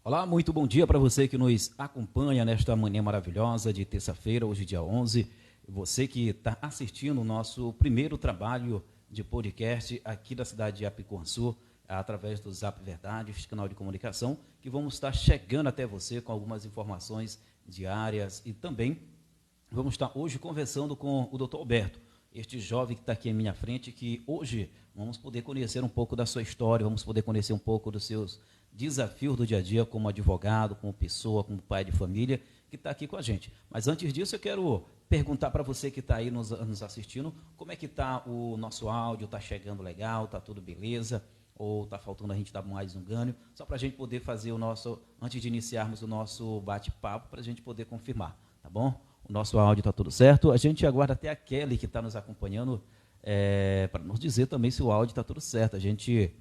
Olá, muito bom dia para você que nos acompanha nesta manhã maravilhosa de terça-feira, hoje dia 11. Você que está assistindo o nosso primeiro trabalho de podcast aqui da cidade de Apiconçu, através do Zap Verdade, este canal de comunicação, que vamos estar chegando até você com algumas informações diárias e também vamos estar hoje conversando com o Dr. Alberto, este jovem que está aqui à minha frente, que hoje vamos poder conhecer um pouco da sua história, vamos poder conhecer um pouco dos seus desafios do dia a dia como advogado, como pessoa, como pai de família, que está aqui com a gente. Mas antes disso, eu quero perguntar para você que está aí nos assistindo, como é que está o nosso áudio, está chegando legal, está tudo beleza, ou está faltando a gente dar mais um ganho, só para a gente poder fazer o nosso, antes de iniciarmos o nosso bate-papo, para a gente poder confirmar, tá bom? O nosso áudio está tudo certo, a gente aguarda até a Kelly que está nos acompanhando, para nos dizer também se o áudio está tudo certo. A gente,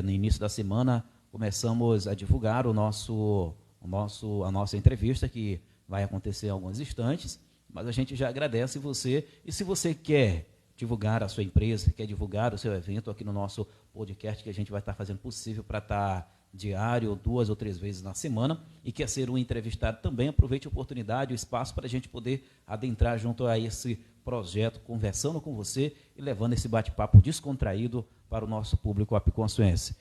no início da semana, começamos a divulgar a nossa entrevista, que vai acontecer em alguns instantes, mas a gente já agradece você, e se você quer divulgar a sua empresa, quer divulgar o seu evento aqui no nosso podcast, que a gente vai estar fazendo possível para estar diário, 2 ou 3 vezes na semana, e quer ser um entrevistado também, aproveite a oportunidade, o espaço para a gente poder adentrar junto a esse projeto, conversando com você e levando esse bate-papo descontraído para o nosso público apiconçuense.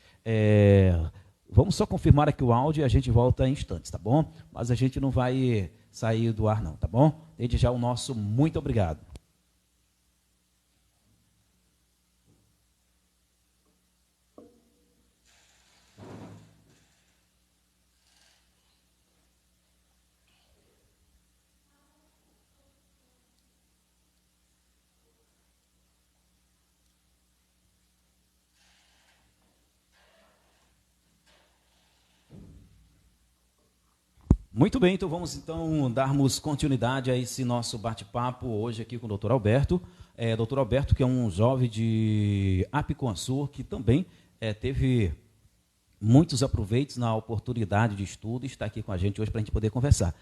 Vamos só confirmar aqui o áudio e a gente volta em instantes, tá bom? Mas a gente não vai sair do ar não, tá bom? Desde já o nosso muito obrigado. Muito bem, então vamos darmos continuidade a esse nosso bate-papo hoje aqui com o Dr. Alberto. Dr. Alberto, que é um jovem de Apiconçu, que também teve muitos aproveitos na oportunidade de estudo e está aqui com a gente hoje para a gente poder conversar.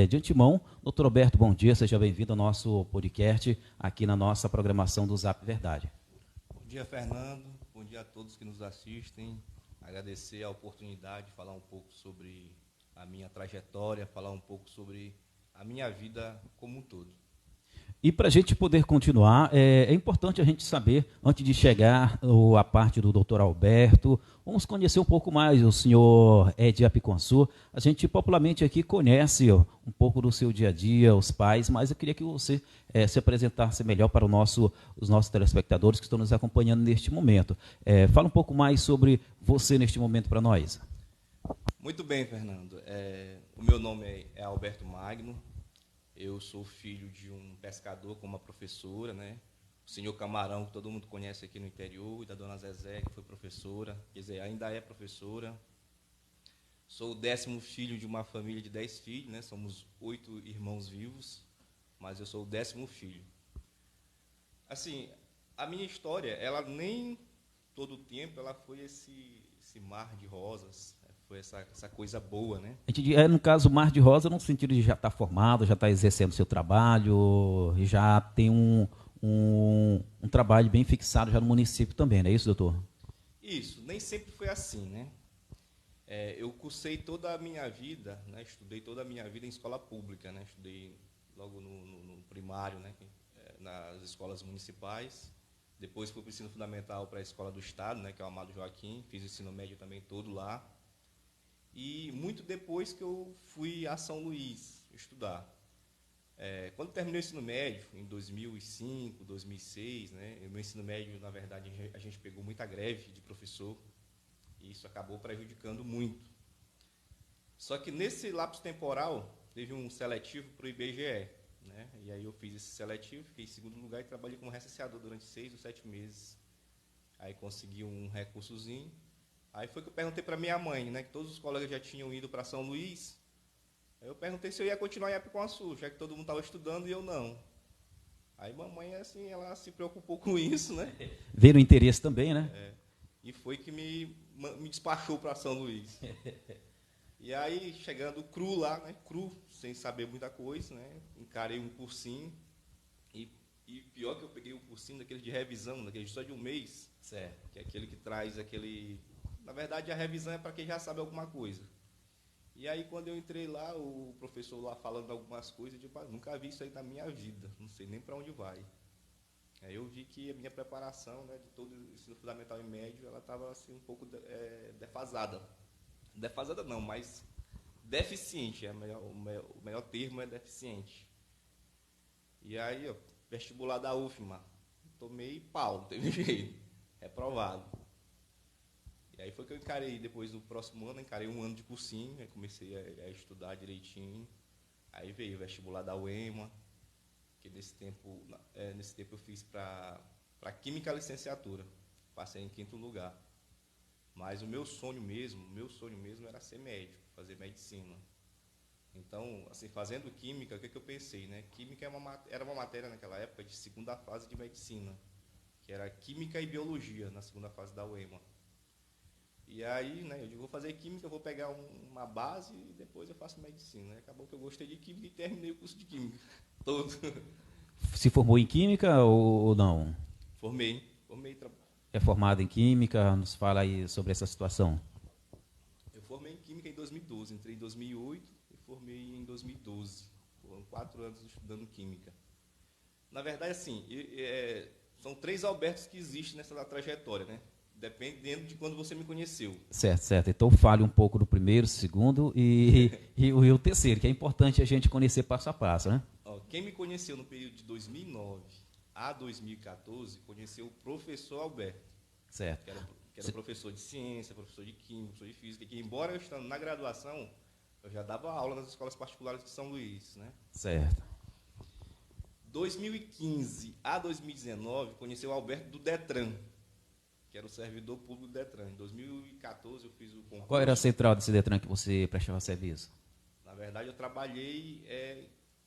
De antemão, Dr. Alberto, bom dia, seja bem-vindo ao nosso podcast, aqui na nossa programação do Zap Verdade. Bom dia, Fernando. Bom dia a todos que nos assistem. Agradecer a oportunidade de falar um pouco sobre a minha trajetória, falar um pouco sobre a minha vida como um todo. E para a gente poder continuar, é importante a gente saber, antes de chegar a parte do Dr. Alberto, vamos conhecer um pouco mais o senhor de Apiconçu. A gente popularmente aqui conhece um pouco do seu dia a dia, os pais, mas eu queria que você se apresentasse melhor para os nossos telespectadores que estão nos acompanhando neste momento. Fala um pouco mais sobre você neste momento para nós. Muito bem, Fernando. O meu nome é Alberto Magno. Eu sou filho de um pescador com uma professora, né? O senhor Camarão, que todo mundo conhece aqui no interior, e da dona Zezé, que foi professora, quer dizer, ainda é professora. Sou o 10º filho de uma família de 10 filhos, né? Somos 8 irmãos vivos, mas eu sou o 10º filho. Assim, a minha história, ela nem todo o tempo, ela foi esse mar de rosas, foi essa coisa boa, né? No caso, Mar de Rosa, no sentido de já estar formado, já estar exercendo seu trabalho, já tem um trabalho bem fixado já no município também, não é isso, doutor? Isso, nem sempre foi assim, né? Eu cursei toda a minha vida, né? Estudei toda a minha vida em escola pública, né? Estudei logo no primário, né? Nas escolas municipais. Depois fui para o ensino fundamental para a escola do Estado, né? Que é o Amado Joaquim. Fiz o ensino médio também todo lá. E muito depois que eu fui a São Luís estudar. Quando terminei o ensino médio, em 2005, 2006, né, o meu ensino médio, na verdade, a gente pegou muita greve de professor, e isso acabou prejudicando muito. Só que nesse lapso temporal, teve um seletivo para o IBGE, né, e aí eu fiz esse seletivo, fiquei em segundo lugar e trabalhei como recenseador durante 6 ou 7 meses. Aí consegui um recursozinho. Aí foi que eu perguntei para minha mãe, né, que todos os colegas já tinham ido para São Luís. Aí eu perguntei se eu ia continuar em Apiconçu, já que todo mundo estava estudando e eu não. Aí mamãe, assim, ela se preocupou com isso, né? Ver o interesse também, né? E foi que me despachou para São Luís. E aí, chegando cru lá, né, cru, sem saber muita coisa, né, encarei um cursinho. E pior que eu peguei um cursinho daquele de revisão, daquele só de um mês. Certo. Que é aquele que traz aquele Na verdade, a revisão é para quem já sabe alguma coisa. E aí, quando eu entrei lá, o professor lá falando algumas coisas, eu digo, nunca vi isso aí na minha vida, não sei nem para onde vai. Aí eu vi que a minha preparação, né, de todo o ensino fundamental e médio, ela estava assim, um pouco defasada. Defasada não, mas deficiente, o melhor termo é deficiente. E aí, ó, vestibular da UFMA, tomei pau, não teve jeito, reprovado. E aí foi que eu encarei, depois do próximo ano, encarei um ano de cursinho, aí comecei a estudar direitinho. Aí veio o vestibular da UEMA, que nesse tempo eu fiz para Química Licenciatura, passei em 5º lugar. Mas o meu sonho mesmo era ser médico, fazer medicina. Então, assim, fazendo química, o que eu pensei, né? Química era uma matéria naquela época de 2ª fase de medicina, que era química e biologia, na 2ª fase da UEMA. E aí, né, eu digo, vou fazer química, vou pegar uma base e depois eu faço medicina. Acabou que eu gostei de química e terminei o curso de química todo. Se formou em química ou não? Formei. É formado em química? Nos fala aí sobre essa situação. Eu formei em química em 2012, entrei em 2008 e formei em 2012. Foram 4 anos estudando química. Na verdade, assim, são 3 Albertos que existem nessa trajetória, né? Dependendo de quando você me conheceu. Certo. Então fale um pouco do primeiro, segundo e o terceiro, que é importante a gente conhecer passo a passo, né? Quem me conheceu no período de 2009 a 2014, conheceu o professor Alberto. Certo. Que era professor de ciência, professor de química, professor de física, que embora eu estando na graduação, eu já dava aula nas escolas particulares de São Luís, né? Certo. 2015 a 2019, conheceu o Alberto do Detran, que era o servidor público do Detran. Em 2014 eu fiz o concurso. Qual era a central desse Detran que você prestava serviço? Na verdade, eu trabalhei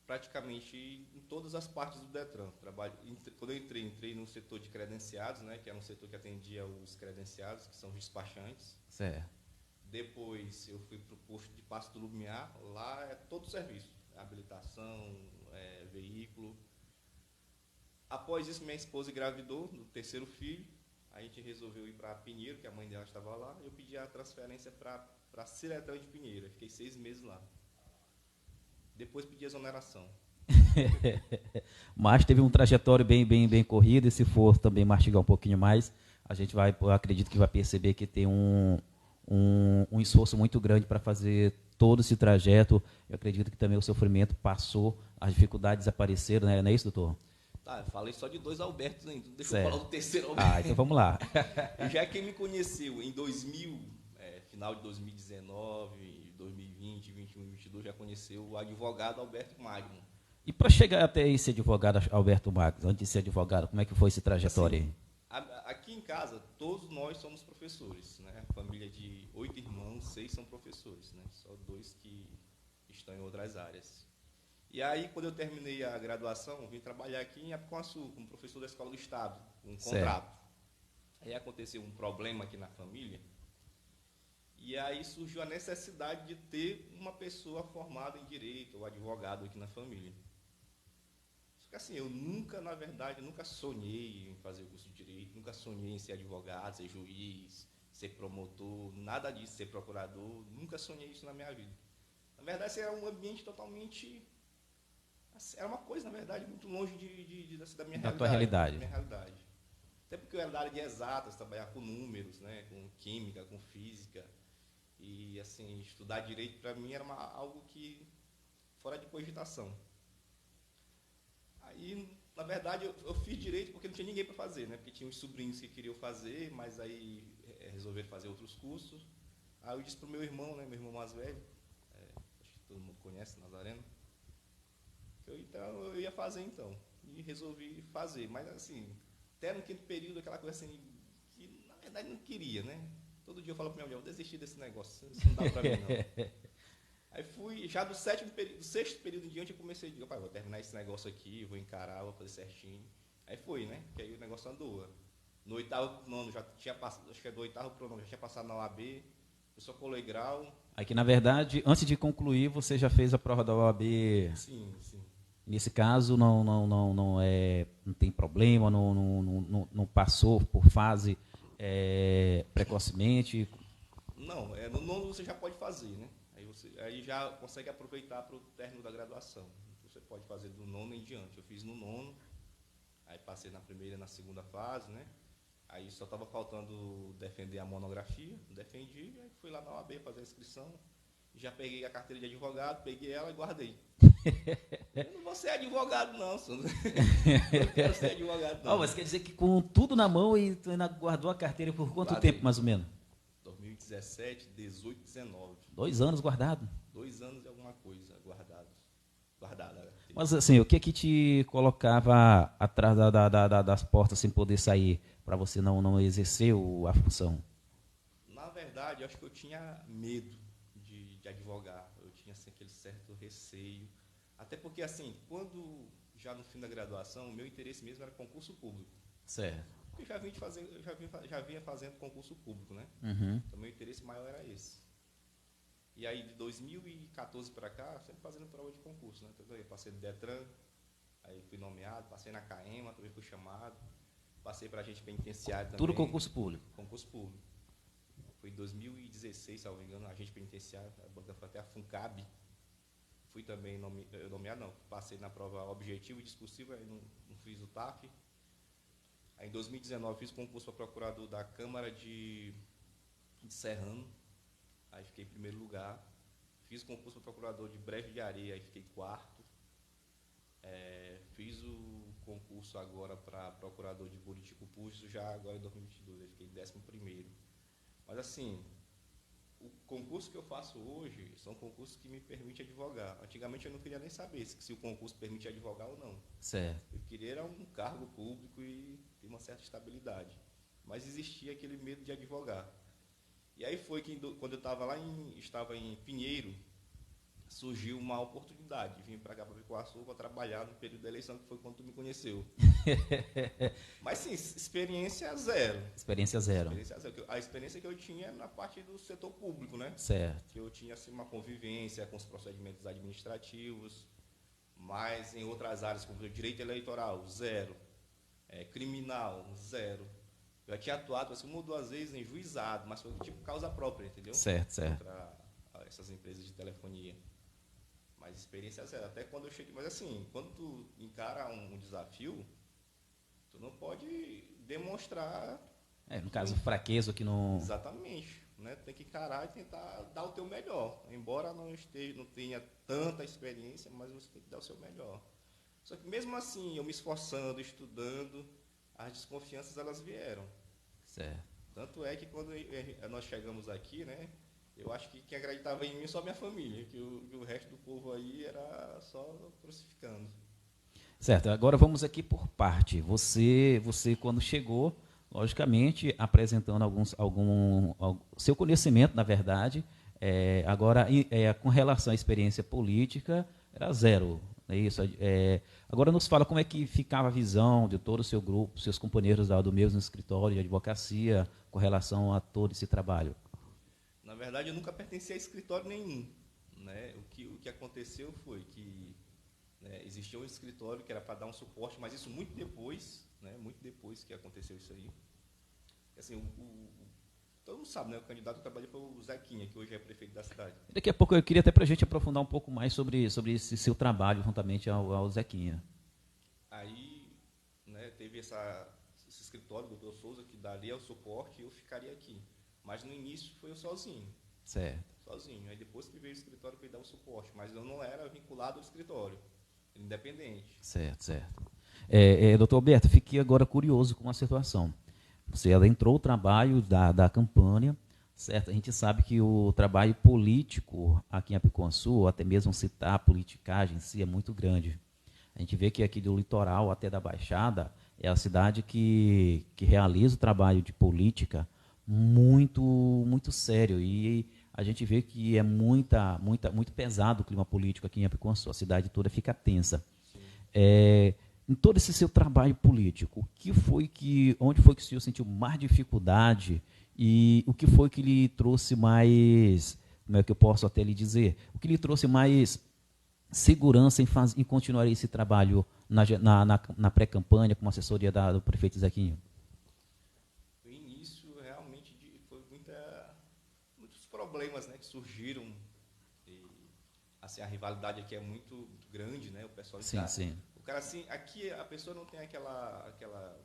praticamente em todas as partes do Detran. Quando eu entrei no setor de credenciados, né, que era um setor que atendia os credenciados, que são os despachantes. Certo. Depois eu fui para o posto de Passo do Lumiar, lá é todo o serviço, habilitação, veículo. Após isso, minha esposa engravidou do 3º filho. A gente resolveu ir para Pinheiro, que a mãe dela estava lá. Eu pedi a transferência para Ciretão de Pinheiro. Eu fiquei 6 meses lá. Depois pedi a exoneração. Mas teve um trajetório bem corrido. E se for também mastigar um pouquinho mais, eu acredito que vai perceber que tem um esforço muito grande para fazer todo esse trajeto. Eu acredito que também o sofrimento passou, as dificuldades apareceram, né? Não é isso, doutor? Tá, eu falei só de 2 Albertos ainda. Deixa eu falar do 3º Alberto. Então vamos lá. Já quem me conheceu em 2000, final de 2019, 2020, 2021, 2022, já conheceu o advogado Alberto Magno. E para chegar até esse advogado Alberto Magno, antes de ser advogado, como é que foi esse trajetório aí? Aqui em casa, todos nós somos professores, né? Família de 8 irmãos, 6 são professores, né? Só 2 que estão em outras áreas. E aí, quando eu terminei a graduação, vim trabalhar aqui em Apicuaçu, como professor da Escola do Estado, um contrato. Aí aconteceu um problema aqui na família, e aí surgiu a necessidade de ter uma pessoa formada em Direito, ou advogado aqui na família. Só que assim, eu nunca sonhei em fazer o curso de Direito, nunca sonhei em ser advogado, ser juiz, ser promotor, nada disso, ser procurador, nunca sonhei isso na minha vida. Na verdade, esse era um ambiente totalmente... Era uma coisa, na verdade, muito longe da minha realidade. Tua realidade. Da minha realidade. Até porque eu era da área de exatas, trabalhar com números, né, com química, com física. E, assim, estudar direito, para mim, era algo que... fora de cogitação. Aí, na verdade, eu fiz direito porque não tinha ninguém para fazer, né? Porque tinha uns sobrinhos que queriam fazer, mas aí resolveram fazer outros cursos. Aí eu disse para o meu irmão, né, meu irmão mais velho, acho que todo mundo conhece, Nazareno, então eu ia fazer então. E resolvi fazer. Mas assim, até no 5º período, aquela coisa assim, que na verdade não queria, né? Todo dia eu falo para minha mulher, vou desistir desse negócio, isso não dá para mim não. Aí fui, já do 6º período em diante, eu comecei a dizer, vou terminar esse negócio aqui, vou encarar, vou fazer certinho. Aí foi, né? Que aí o negócio andou. No 8º nono, já tinha passado, acho que é do 8º pro nono, já tinha passado na OAB, eu só colei grau. Aí que, na verdade, antes de concluir, você já fez a prova da OAB. Sim. Nesse caso, não tem problema, não passou por fase precocemente. Não, no nono você já pode fazer, né? Aí já consegue aproveitar para o término da graduação. Você pode fazer do nono em diante. Eu fiz no nono, aí passei na primeira e na segunda fase, né? Aí só estava faltando defender a monografia, defendi, aí fui lá na OAB fazer a inscrição, já peguei a carteira de advogado, peguei ela e guardei. Eu não vou ser advogado, não. Eu não quero ser advogado, não. Mas quer dizer que com tudo na mão e tu ainda guardou a carteira por quanto tempo, mais ou menos? 2017, 18, 19. 2 anos guardado? 2 anos e alguma coisa guardada. Mas assim, o que te colocava atrás das portas sem poder sair, para você não exercer a função? Na verdade, eu acho que eu tinha medo de advogar. Eu tinha assim, aquele certo receio. Até porque, assim, quando já no fim da graduação, o meu interesse mesmo era concurso público. Certo. Eu já vinha fazendo concurso público, né? Uhum. Então, meu interesse maior era esse. E aí, de 2014 para cá, sempre fazendo prova de concurso, né? Então, eu passei no Detran, aí fui nomeado, passei na CAEMA, também fui chamado, passei para agente penitenciário também. Tudo concurso público? Concurso público. Foi em 2016, se não me engano, agente penitenciário, a banca foi até a FUNCAB. Fui também nomeado, não, passei na prova objetiva e discursiva, aí não fiz o TAF. Aí, em 2019, fiz concurso para procurador da Câmara de Serrano, aí fiquei em primeiro lugar. Fiz concurso para procurador de Brejo de Areia, aí fiquei quarto. Fiz o concurso agora para procurador de Buritico Puxo, já agora em 2022, aí fiquei 11º. Mas assim, o concurso que eu faço hoje são concursos que me permitem advogar. Antigamente eu não queria nem saber se o concurso permite advogar ou não. Certo. Eu queria era um cargo público e ter uma certa estabilidade. Mas existia aquele medo de advogar. E aí foi que, quando eu estava em Pinheiro, surgiu uma oportunidade de vir para cá, para Picuaçu, para trabalhar no período da eleição, que foi quando tu me conheceu. Mas sim, experiência zero. Experiência zero. A experiência que eu tinha na parte do setor público, né? Certo. Que eu tinha assim, uma convivência com os procedimentos administrativos, mas em outras áreas, como o direito eleitoral, zero. Criminal, zero. Eu já tinha atuado, assim, 1 ou 2 vezes em juizado, mas foi tipo causa própria, entendeu? Certo. Contra essas empresas de telefonia. Mas experiência zero. Até quando eu cheguei. Mas assim, quando tu encara um desafio, tu não pode demonstrar. No caso, fraqueza que não. Exatamente. Né? Tem que encarar e tentar dar o teu melhor. Embora não tenha tanta experiência, mas você tem que dar o seu melhor. Só que mesmo assim, eu me esforçando, estudando, as desconfianças elas vieram. Certo. Tanto é que quando nós chegamos aqui, né? Eu acho que quem acreditava em mim só minha família, que o resto do povo aí era só crucificando. Certo, agora vamos aqui por parte. Você quando chegou, logicamente, apresentando algum seu conhecimento, na verdade, agora com relação à experiência política, era zero. É isso. Agora nos fala como é que ficava a visão de todo o seu grupo, seus companheiros do mesmo escritório de advocacia, com relação a todo esse trabalho. Na verdade, eu nunca pertenci a escritório nenhum. Né? O que aconteceu foi que existia um escritório que era para dar um suporte, mas isso muito depois, né? Muito depois que aconteceu isso aí. Assim, todo mundo sabe, né? O candidato que trabalhou foi o Zequinha, que hoje é prefeito da cidade. Daqui a pouco eu queria até para a gente aprofundar um pouco mais sobre esse seu trabalho juntamente ao Zequinha. Aí, né, teve esse escritório do Dr. Souza que daria o suporte e eu ficaria aqui. Mas no início foi eu sozinho. Certo. Sozinho. Aí depois que veio o escritório que dar o suporte. Mas eu não era vinculado ao escritório. Independente. Certo. Doutor Alberto, fiquei agora curioso com uma situação. Você adentrou o trabalho da campanha, certo? A gente sabe que o trabalho político aqui em Apicuaçu, ou até mesmo citar a politicagem em si, é muito grande. A gente vê que aqui do litoral até da Baixada é a cidade que realiza o trabalho de política muito sério, e a gente vê que é muito pesado o clima político aqui em Apicuaçu, a cidade toda fica tensa. Em todo esse seu trabalho político, onde foi que o senhor sentiu mais dificuldade e o que foi que lhe trouxe mais, como é que eu posso até lhe dizer, o que lhe trouxe mais segurança em continuar esse trabalho na pré-campanha com a assessoria do prefeito Zequinha? problemas, né, que surgiram. E, assim, a rivalidade aqui é muito grande, né? O pessoal sim. O cara, assim, aqui a pessoa não tem aquela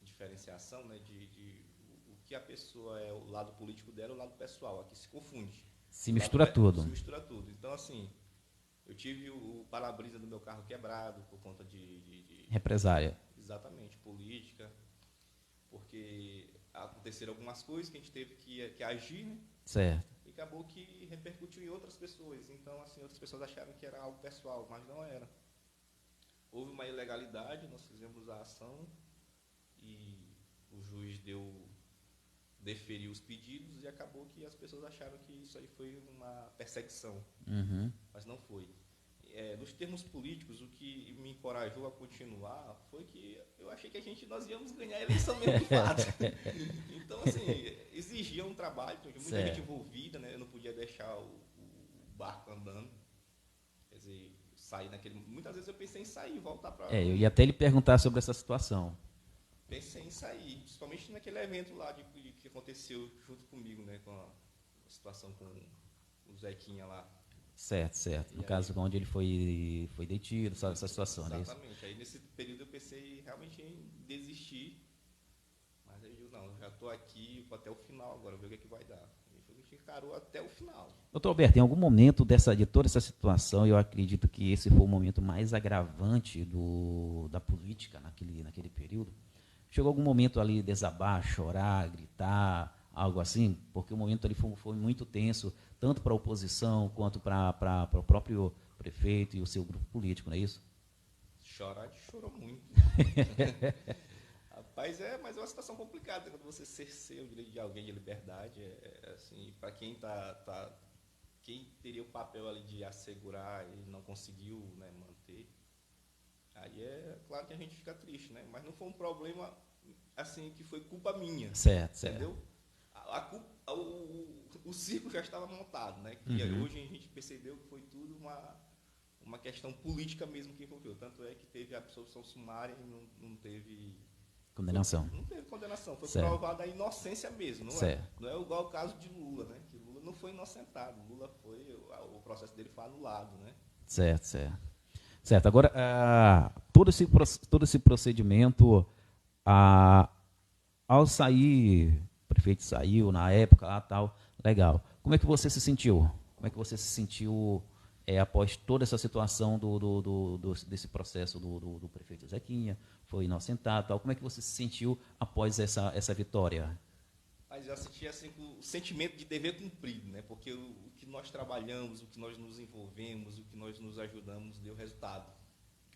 diferenciação, né, de o que a pessoa é, o lado político dela e o lado pessoal. Aqui se confunde. Se mistura tudo. Se mistura tudo. Então, assim, eu tive o para-brisa do meu carro quebrado por conta de represália. Exatamente, política, porque aconteceram algumas coisas que a gente teve que agir, né? Certo. E acabou que repercutiu em outras pessoas. Então, assim, outras pessoas acharam que era algo pessoal, mas não era. Houve uma ilegalidade, nós fizemos a ação e o juiz deferiu os pedidos e acabou que as pessoas acharam que isso aí foi uma perseguição, mas não foi. Nos termos políticos, o que me encorajou a continuar foi que eu achei que nós íamos ganhar a eleição mesmo de fato. Então, assim, exigia um trabalho, tinha muita gente envolvida, né? Eu não podia deixar o barco andando. Quer dizer, sair naquele... Muitas vezes eu pensei em sair, voltar para... eu ia até lhe perguntar sobre essa situação. Pensei em sair, principalmente naquele evento lá que aconteceu junto comigo, né? Com a situação com o Zequinha lá. Certo. No caso, onde ele foi detido, sabe, essa situação, né? Exatamente. Aí, nesse período, eu pensei realmente em desistir. Mas aí, eu já estou aqui até o final agora, ver o que vai dar. E a gente encarou até o final. Doutor Alberto, em algum momento de toda essa situação, eu acredito que esse foi o momento mais agravante da política naquele período. Chegou algum momento ali desabar, chorar, gritar, algo assim? Porque o momento ali foi muito tenso, tanto para a oposição quanto para o próprio prefeito e o seu grupo político, não é isso? Chorar, a gente chorou muito. Rapaz, mas é uma situação complicada quando você cerceia o direito de alguém de liberdade. Assim, para quem quem teria o papel ali de assegurar e não conseguiu, né, manter, aí é claro que a gente fica triste, né? Mas não foi um problema assim que foi culpa minha. Certo. Entendeu? O circo já estava montado, né? E hoje a gente percebeu que foi tudo uma questão política mesmo que envolveu. Tanto é que teve absolvição sumária e não teve condenação. Não teve condenação, foi provada a inocência mesmo, não é? Não é igual o caso de Lula, né? Que Lula não foi inocentado, o processo dele foi anulado, né? Certo. Agora, todo esse procedimento, ao sair, o prefeito saiu na época, tal, legal. Como é que você se sentiu? Como é que você se sentiu após toda essa situação desse processo do prefeito Zequinha, foi inocentado, tal? Como é que você se sentiu após essa vitória? Mas eu senti assim, o sentimento de dever cumprido, né? Porque o que nós trabalhamos, o que nós nos envolvemos, o que nós nos ajudamos, deu resultado.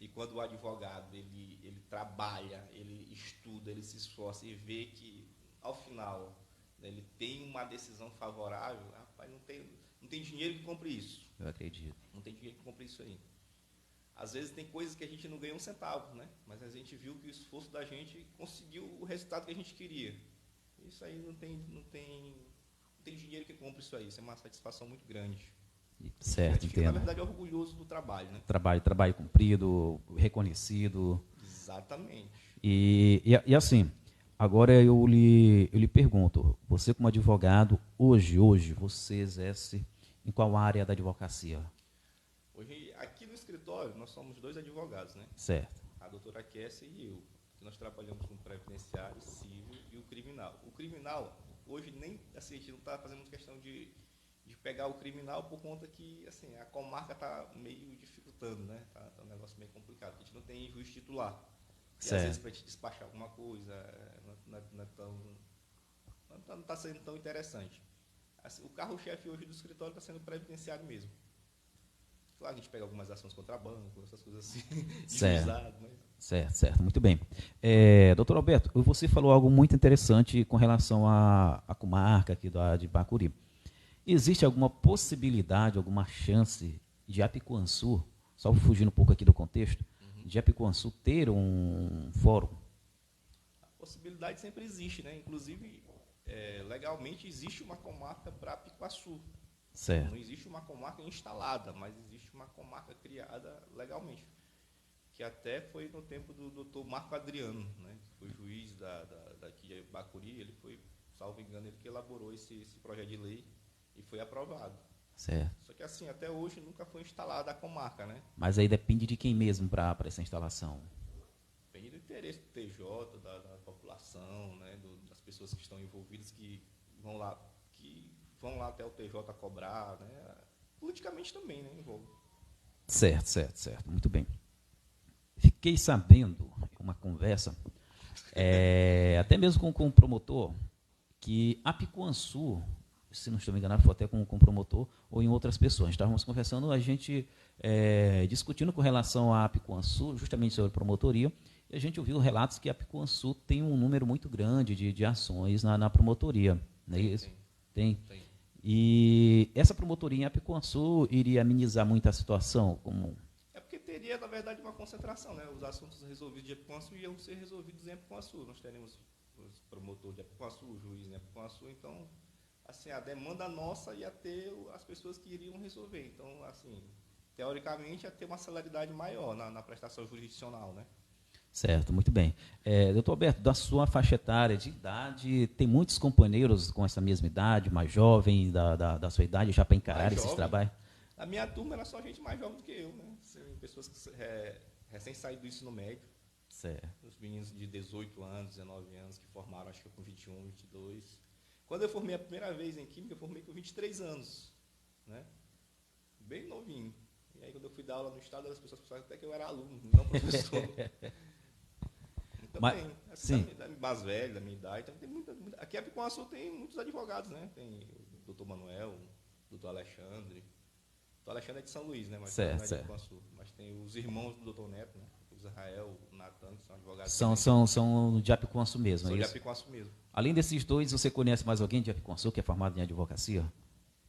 E quando o advogado ele trabalha, ele estuda, ele se esforça e vê que, ao final, né, ele tem uma decisão favorável, rapaz, não tem dinheiro que compre isso. Eu acredito. Não tem dinheiro que compre isso aí. Às vezes tem coisas que a gente não ganha um centavo, né? Mas a gente viu que o esforço da gente conseguiu o resultado que a gente queria. Isso aí não tem dinheiro que compre isso aí. Isso é uma satisfação muito grande. Certo, a gente fica, na entendo. verdade, orgulhoso do trabalho, né? Trabalho cumprido, reconhecido. Exatamente. E assim, agora eu lhe pergunto, você como advogado, hoje você exerce em qual área da advocacia? Hoje, aqui no escritório, nós somos 2 advogados, né? Certo. A doutora Kessia e eu. Nós trabalhamos com o previdenciário, civil e o criminal. O criminal, hoje, nem assim, a gente não está fazendo questão de pegar o criminal por conta que assim, a comarca está meio dificultando, né? Tá um negócio meio complicado. A gente não tem juiz titular. E às vezes para a gente despachar alguma coisa, não está sendo tão interessante. Assim, o carro-chefe hoje do escritório está sendo previdenciário mesmo. Claro, a gente pega algumas ações contra banco, essas coisas assim, de juizado, mas... Certo, muito bem. Doutor Alberto, você falou algo muito interessante com relação à comarca aqui de Bacuri. Existe alguma possibilidade, alguma chance de Apiquançu, só fugindo um pouco aqui do contexto, de Apiquançu ter um fórum? A possibilidade sempre existe, né? Inclusive, legalmente existe uma comarca para Apiquaçu. Certo. Não existe uma comarca instalada, mas existe uma comarca criada legalmente, que até foi no tempo do doutor Marco Adriano, né? Que foi juiz daqui de Bacuri. Ele foi, salvo engano, ele que elaborou esse projeto de lei e foi aprovado. Certo. Só que assim, até hoje nunca foi instalada a comarca, né? Mas aí depende de quem mesmo para essa instalação? Depende do interesse do TJ, da população, né? Das pessoas que estão envolvidas, vão lá, que vão lá até o TJ cobrar, né? Politicamente também, né? Envolve. Certo, certo, certo. Muito bem. Fiquei sabendo, uma conversa, até mesmo com o promotor, que Apicuançu, se não estou me enganado, foi até com o promotor ou em outras pessoas. Estávamos conversando, a gente discutindo com relação a Apicuançu, justamente sobre promotoria, e a gente ouviu relatos que Apicuançu tem um número muito grande de ações na promotoria. Não é isso? Tem. E essa promotoria em Apicuançu iria amenizar muito a situação? É porque teria, na verdade, uma concentração, né? Os assuntos resolvidos de Apicuançu iam ser resolvidos em Apicuançu. Nós teremos os promotores de Apicuançu, o juiz em Apicuançu, então, assim, a demanda nossa ia ter as pessoas que iriam resolver. Então, assim, teoricamente, ia ter uma celeridade maior na prestação jurisdicional, né? Certo, muito bem. Doutor Alberto, da sua faixa etária de idade, tem muitos companheiros com essa mesma idade, mais jovem, da sua idade, já para encarar esses trabalhos? A minha turma era só gente mais jovem do que eu, né? Assim, pessoas que recém saído do ensino médio. Certo. Os meninos de 18 anos, 19 anos, que formaram, acho que com 21, 22. Quando eu formei a primeira vez em Química, eu formei com 23 anos, né? Bem novinho. E aí, quando eu fui dar aula no estado, as pessoas pensavam até que eu era aluno, não professor. Também, assim, mais velho, da minha idade. Então, tem aqui em Apicuançu tem muitos advogados, né? Tem o doutor Manuel, o doutor Alexandre. O doutor Alexandre é de São Luís, né? Mas certo, não é de Apicuançu. Mas tem os irmãos do doutor Neto, né? O Israel, o Natan, que são advogados. São de Apicuançu mesmo, são é de isso? Apicuançu mesmo. Além desses dois, você conhece mais alguém de Apicuançu que é formado em advocacia?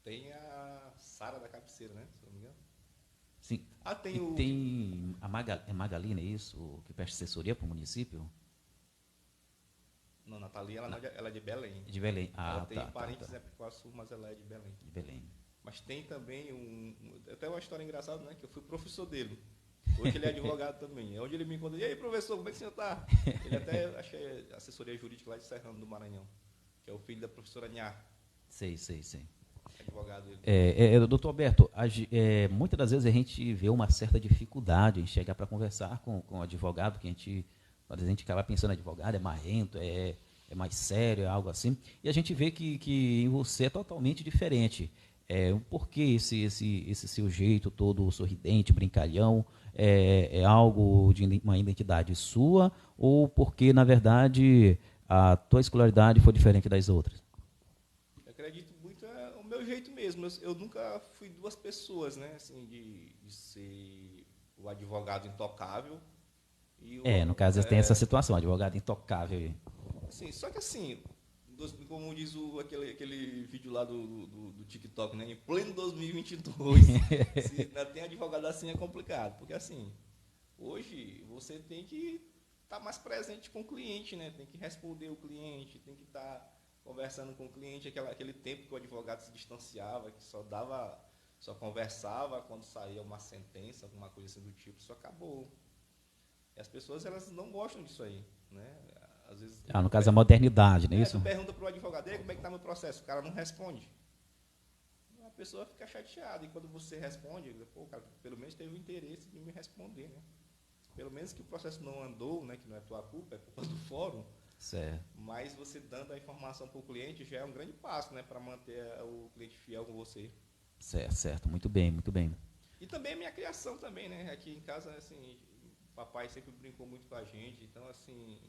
Tem a Sara da Cabeceira, né? Se não me engano. Sim. Tem a Magalina, é isso? Que presta assessoria para o município? Não, Natalia, ela é de Belém. De Belém. Ela tem parentes em Apicuançu, mas ela é de Belém. De Belém. Mas tem também até uma história engraçada, né? Que eu fui professor dele. Hoje ele é advogado também. É onde ele me encontra. E aí, professor, como é que o senhor está? Ele até, acho que é assessoria jurídica lá de Serrano do Maranhão. Que é o filho da professora Nhar. Sei. Advogado dele. Doutor Alberto, muitas das vezes a gente vê uma certa dificuldade em chegar para conversar com o advogado, que às vezes a gente acaba pensando advogado é marrento, é mais sério, é algo assim, e a gente vê que em você é totalmente diferente. Por que esse seu jeito todo sorridente, brincalhão, é algo de uma identidade sua, ou porque, na verdade, a tua escolaridade foi diferente das outras? Eu acredito muito o meu jeito mesmo. Eu nunca fui duas pessoas, né? Assim, de ser o advogado intocável. No caso, tem essa situação, advogado intocável. Sim, só que assim, como diz aquele vídeo lá do TikTok, né? Em pleno 2022, se ainda tem advogado assim é complicado. Porque assim, hoje você tem que estar mais presente com o cliente, né? Tem que responder o cliente, tem que estar conversando com o cliente, aquele tempo que o advogado se distanciava, que só conversava quando saía uma sentença, alguma coisa assim do tipo, isso acabou. E as pessoas, elas não gostam disso aí, né? Às vezes, no caso, a modernidade, não é isso? Tu pergunta para o advogado, como é que está meu processo? O cara não responde. A pessoa fica chateada, e quando você responde, pô, cara, pelo menos teve o interesse de me responder, né? Pelo menos que o processo não andou, né? Que não é tua culpa, é culpa do fórum. Certo. Mas você dando a informação para o cliente já é um grande passo, né? Para manter o cliente fiel com você. Certo. Muito bem. E também a minha criação também, né? Aqui em casa, assim, papai sempre brincou muito com a gente, então, assim,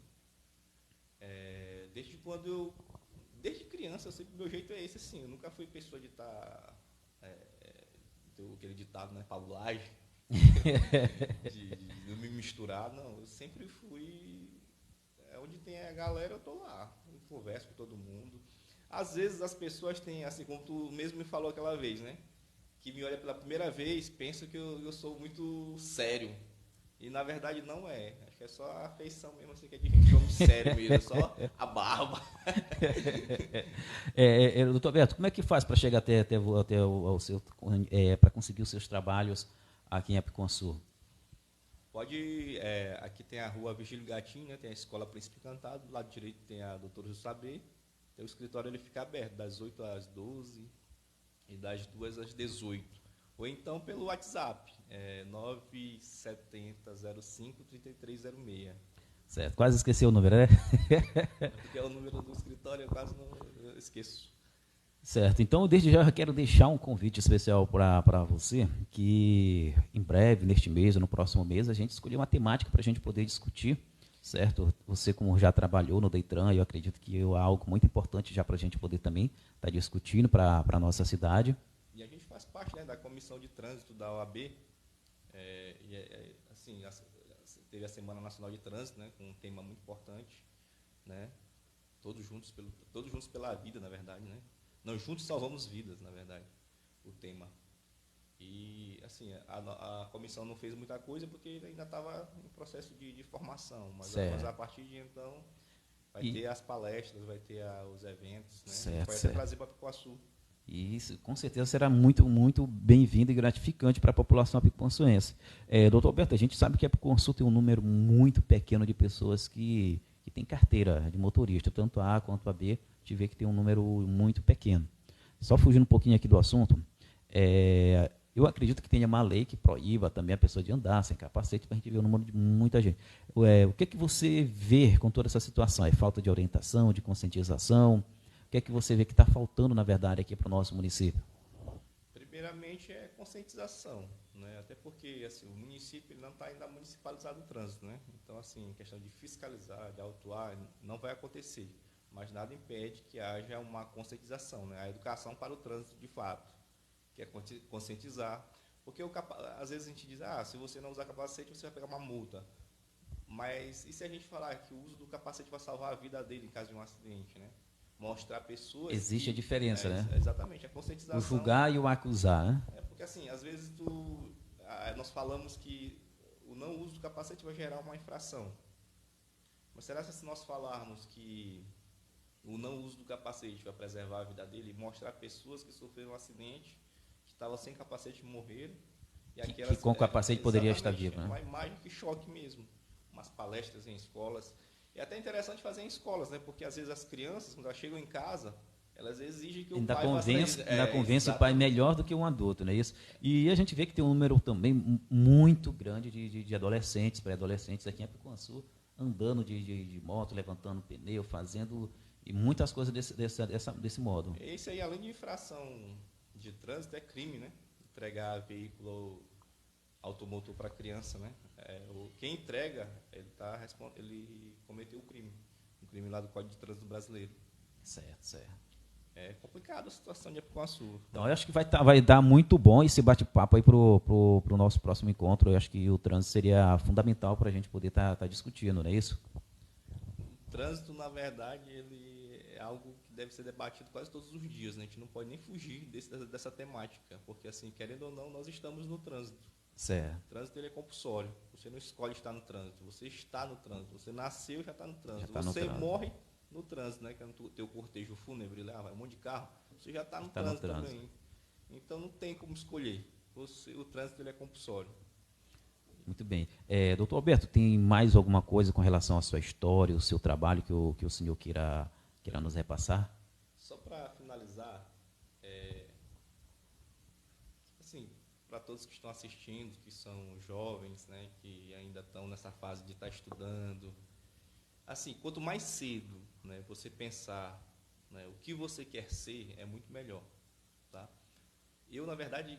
desde criança, meu jeito é esse, assim, eu nunca fui pessoa de estar, aquele ditado, né, pabulagem, de não me misturar, não, eu sempre fui, onde tem a galera, eu tô lá, eu converso com todo mundo. Às vezes as pessoas têm, assim, como tu mesmo me falou aquela vez, né, que me olha pela primeira vez, pensam que eu sou muito sério. E na verdade não é. Acho que é só a feição mesmo, assim, que é de gente homem sério mesmo, é só a barba. Doutor Alberto, como é que faz para chegar até o seu, para conseguir os seus trabalhos aqui em Apicuançu? Aqui tem a rua Vigílio Gatinho, né, tem a Escola Príncipe Encantado, do lado direito tem a Doutor José Saber, tem o escritório, ele fica aberto das 8 às 12, e das 2 às 18. Ou então pelo WhatsApp, 97005-3306. Certo, quase esqueci o número, né? Porque é o número do escritório, eu quase não eu esqueço. Certo, então desde já eu quero deixar um convite especial para você, que em breve, neste mês ou no próximo mês, a gente escolheu uma temática para a gente poder discutir, certo? Você, como já trabalhou no Detran, eu acredito que é algo muito importante já para a gente poder também estar discutindo para a nossa cidade. E a gente faz parte, né, da comissão de trânsito da OAB, assim, teve a Semana Nacional de Trânsito, né, com um tema muito importante, né, todos juntos pela vida, na verdade, né, nós juntos salvamos vidas, na verdade, o tema. E, assim, a comissão não fez muita coisa porque ele ainda estava em processo de formação, mas a partir de então vai ter as palestras, vai ter os eventos, né, certo, vai até trazer para Picuaçu. E isso, com certeza, será muito, muito bem-vindo e gratificante para a população apicuaçuense. Doutor Alberto, a gente sabe que a Apicuaçu tem um número muito pequeno de pessoas que têm carteira de motorista, tanto a quanto a B, a gente vê que tem um número muito pequeno. Só fugindo um pouquinho aqui do assunto, eu acredito que tenha uma lei que proíba também a pessoa de andar sem capacete, para a gente ver o número de muita gente. O que você vê com toda essa situação? É falta de orientação, de conscientização? O que é que você vê que está faltando, na verdade, aqui para o nosso município? Primeiramente é conscientização, né? Até porque assim, o município não está ainda municipalizado o trânsito, né? Então, assim, questão de fiscalizar, de autuar, não vai acontecer. Mas nada impede que haja uma conscientização, né? A educação para o trânsito de fato, que é conscientizar. Porque às vezes a gente diz, se você não usar capacete, você vai pegar uma multa. Mas e se a gente falar que o uso do capacete vai salvar a vida dele em caso de um acidente, né? Mostrar pessoas. Existe a diferença, né? Exatamente, a conscientização. O julgar e o acusar, né? Porque assim, às vezes nós falamos que o não uso do capacete vai gerar uma infração. Mas será que se nós falarmos que o não uso do capacete vai preservar a vida dele, mostrar pessoas que sofreram um acidente, que estavam sem capacete e morreram, e que com o capacete poderia estar vivo, né? Uma imagem que choque mesmo. Umas palestras em escolas. É até interessante fazer em escolas, né? Porque às vezes as crianças, quando elas chegam em casa, elas exigem que o pai ainda convence o pai melhor do que um adulto, não é isso? E a gente vê que tem um número também muito grande de adolescentes, pré-adolescentes aqui em Apicuaçu, andando de moto, levantando pneu, fazendo e muitas coisas desse modo. Isso aí, além de infração de trânsito, é crime, né? Entregar veículo automotor para criança, né? Quem entrega, ele cometeu um crime lá do Código de Trânsito Brasileiro. Certo. É complicado a situação de Apicuaçu. Então, eu acho que vai dar muito bom esse bate-papo aí pro nosso próximo encontro. Eu acho que o trânsito seria fundamental para a gente poder tá discutindo, não é isso? O trânsito, na verdade, ele é algo que deve ser debatido quase todos os dias, né? A gente não pode nem fugir dessa temática, porque, assim, querendo ou não, nós estamos no trânsito. Certo. O trânsito ele é compulsório. Você não escolhe estar no trânsito, você está no trânsito. Você nasceu e já está no trânsito. Você morre no trânsito, né? Que é no teu cortejo fúnebre, lá vai um monte de carro. Você já está no trânsito também. Então não tem como escolher. O trânsito ele é compulsório. Muito bem. Doutor Alberto, tem mais alguma coisa com relação à sua história, o seu trabalho que o senhor queira nos repassar? Só para finalizar, assim, para todos que estão assistindo, que são jovens, né, que ainda estão nessa fase de estar estudando, assim, quanto mais cedo, né, você pensar, né, o que você quer ser, é muito melhor, tá? Eu, na verdade,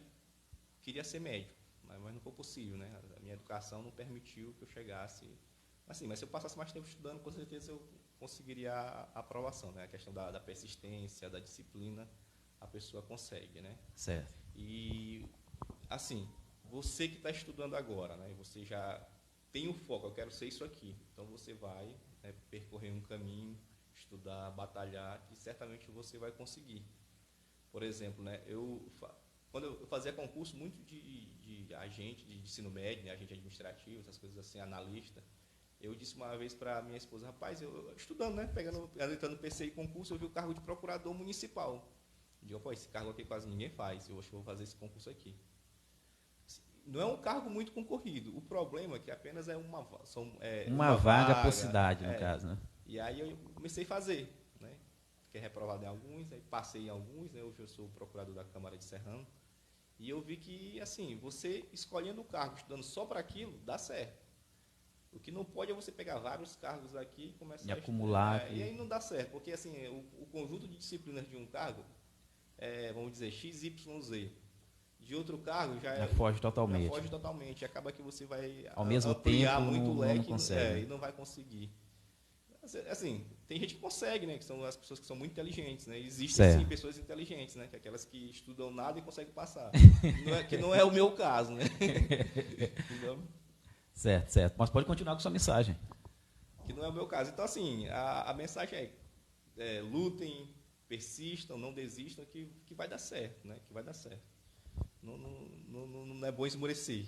queria ser médico, mas não foi possível, né? A minha educação não permitiu que eu chegasse. Assim, mas se eu passasse mais tempo estudando, com certeza eu conseguiria a aprovação, né? A questão da persistência, da disciplina, a pessoa consegue, né? Certo. E, assim, você que está estudando agora, né? Você já tem um foco, eu quero ser isso aqui. Então, você vai, né, percorrer um caminho, estudar, batalhar, e certamente você vai conseguir. Por exemplo, né? Quando eu fazia concurso muito de agente de ensino médio, né, agente administrativo, essas coisas assim, analista, eu disse uma vez para minha esposa, rapaz, eu estudando, né, entrando no PCI concurso, eu vi o cargo de procurador municipal. Eu digo, pô, esse cargo aqui quase ninguém faz, eu acho que vou fazer esse concurso aqui. Não é um cargo muito concorrido, o problema é que apenas é uma vaga por cidade, no caso, né? E aí eu comecei a fazer, né? fiquei reprovado em alguns, aí passei em alguns, né? Hoje eu sou procurador da Câmara de Serrano. E eu vi que, assim, você escolhendo o cargo, estudando só para aquilo, dá certo. O que não pode é você pegar vários cargos aqui e começar a acumular. estudar. E aí não dá certo, porque assim, o conjunto de disciplinas de um cargo, vamos dizer, XYZ, de outro cargo já foge totalmente. Já foge totalmente. Acaba que você vai ao mesmo ampliar tempo, muito o leque não consegue. e não vai conseguir. Assim, tem gente que consegue, né? Que são as pessoas que são muito inteligentes, né? Existem sim pessoas inteligentes, né? Que é aquelas que estudam nada e conseguem passar. Que não é o meu caso, né? Entendeu? Certo. Mas pode continuar com sua mensagem. Que não é o meu caso. Então, assim, a mensagem é lutem, persistam, não desistam, que vai dar certo, né? Que vai dar certo. Não é bom esmorecer.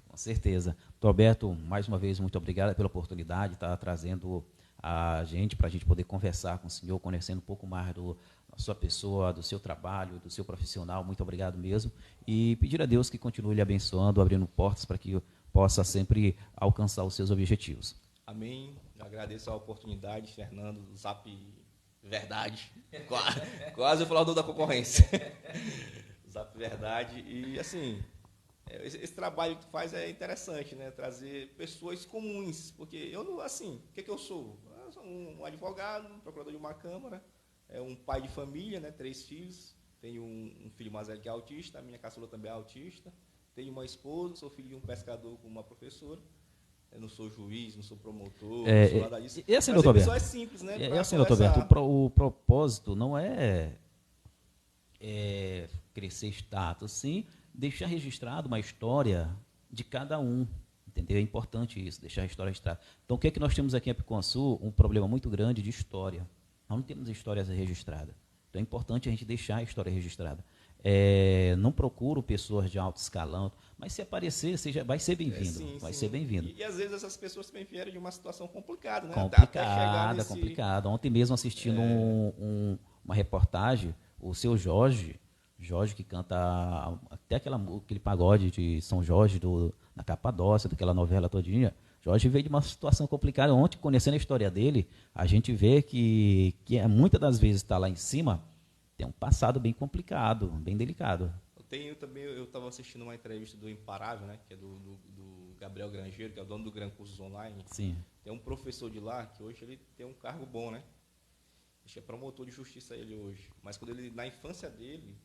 Com certeza. Roberto, mais uma vez, muito obrigado pela oportunidade de estar trazendo a gente, para a gente poder conversar com o senhor, conhecendo um pouco mais da sua pessoa, do seu trabalho, do seu profissional. Muito obrigado mesmo. E pedir a Deus que continue lhe abençoando, abrindo portas para que possa sempre alcançar os seus objetivos. Amém. Eu agradeço a oportunidade, Fernando, do Zap Verdade. Quase eu falar da concorrência. Zap Verdade. E, assim, esse trabalho que tu faz é interessante, né? Trazer pessoas comuns. Porque eu não, assim, o que eu sou? Eu sou um advogado, um procurador de uma câmara, um pai de família, né? 3 filhos. Tenho um filho mais velho que é autista, a minha caçula também é autista. Tenho uma esposa, sou filho de um pescador com uma professora. Eu não sou juiz, não sou promotor, não sou nada disso. E assim, doutor Alberto? É simples, né? E assim, doutor Alberto, o propósito não é crescer status, sim, deixar registrado uma história de cada um, entendeu? É importante isso, deixar a história registrada. Então, o que é que nós temos aqui em Apicuaçu? Um problema muito grande de história. Nós não temos histórias registradas. Então, é importante a gente deixar a história registrada. Não procuro pessoas de alto escalão, mas se aparecer, vai ser bem-vindo. Vai ser bem-vindo. E às vezes essas pessoas também vieram de uma situação complicada, né? Complicada. Ontem mesmo assistindo uma reportagem, o seu Jorge que canta até aquele pagode de São Jorge, na Capadócia, daquela novela todinha. Jorge veio de uma situação complicada. Ontem, conhecendo a história dele, a gente vê que muitas das vezes está lá em cima, tem um passado bem complicado, bem delicado. Eu estava assistindo uma entrevista do Imparável, né, que é do Gabriel Grangeiro, que é o dono do Gran Cursos Online. Sim. Tem um professor de lá, que hoje ele tem um cargo bom, né? Acho que é promotor de justiça ele hoje. Mas quando na infância dele,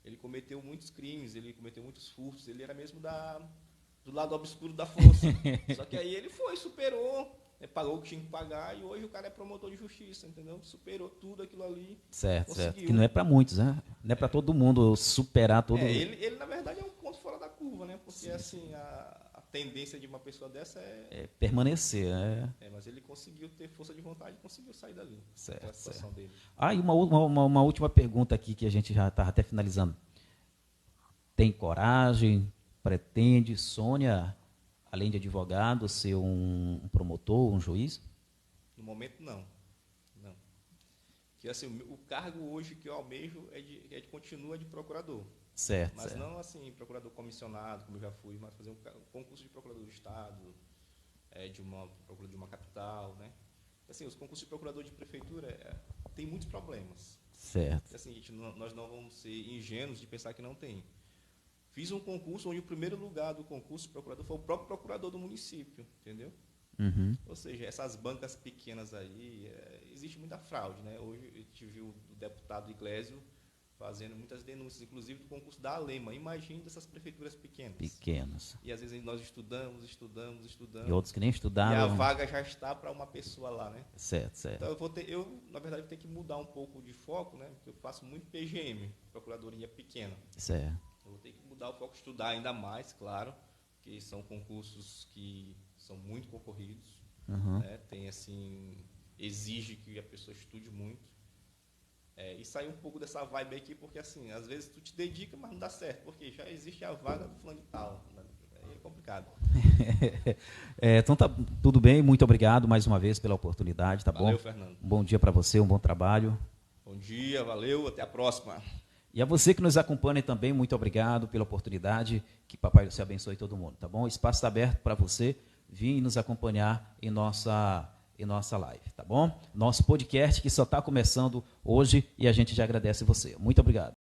ele cometeu muitos crimes, ele cometeu muitos furtos, ele era mesmo do lado obscuro da força. Só que aí ele superou, pagou o que tinha que pagar e hoje o cara é promotor de justiça, entendeu? Superou tudo aquilo ali. Certo. Que não é para muitos, né? Não é para todo mundo superar todo mundo. Ele, na verdade, é um ponto fora da curva, né? Porque, assim, a tendência de uma pessoa dessa é permanecer, né? Mas ele conseguiu ter força de vontade e conseguiu sair dali. Certo. Situação dele. E uma última pergunta aqui que a gente já está até finalizando. Tem coragem? Pretende, sonha, além de advogado, ser um promotor, um juiz? No momento, não. Que, assim, o cargo hoje que eu almejo continua de procurador. Certo. Mas não, assim, procurador comissionado, como eu já fui, mas fazer um concurso de procurador do Estado, de uma capital, né? Assim, os concursos de procurador de prefeitura tem muitos problemas. Certo. Assim, nós não vamos ser ingênuos de pensar que não tem. Fiz um concurso onde o primeiro lugar do concurso de procurador foi o próprio procurador do município, entendeu? Uhum. Ou seja, essas bancas pequenas aí, existe muita fraude, né? Hoje a gente viu o deputado Iglesio fazendo muitas denúncias, inclusive do concurso da Alema. Imagine dessas prefeituras pequenas. E às vezes nós estudamos. E outros que nem estudaram. E a vaga já está para uma pessoa lá, né? Certo. Então na verdade, vou ter que mudar um pouco de foco, né? Porque eu faço muito PGM, Procuradoria Pequena. Certo. Eu vou ter que mudar o foco, estudar ainda mais, claro, que são concursos que são muito concorridos, né? Tem, assim, exige que a pessoa estude muito. E sair um pouco dessa vibe aqui, porque, assim, às vezes tu te dedica, mas não dá certo, porque já existe a vaga do fulano de tal. Aí é complicado. Então tá tudo bem, muito obrigado mais uma vez pela oportunidade, tá bom? Valeu, Fernando. Um bom dia para você, um bom trabalho. Bom dia, valeu, até a próxima. E a você que nos acompanha também, muito obrigado pela oportunidade, que Papai do Céu abençoe todo mundo, tá bom? O espaço está aberto para você vir nos acompanhar em nossa em nossa live, tá bom? Nosso podcast que só está começando hoje e a gente já agradece você. Muito obrigado.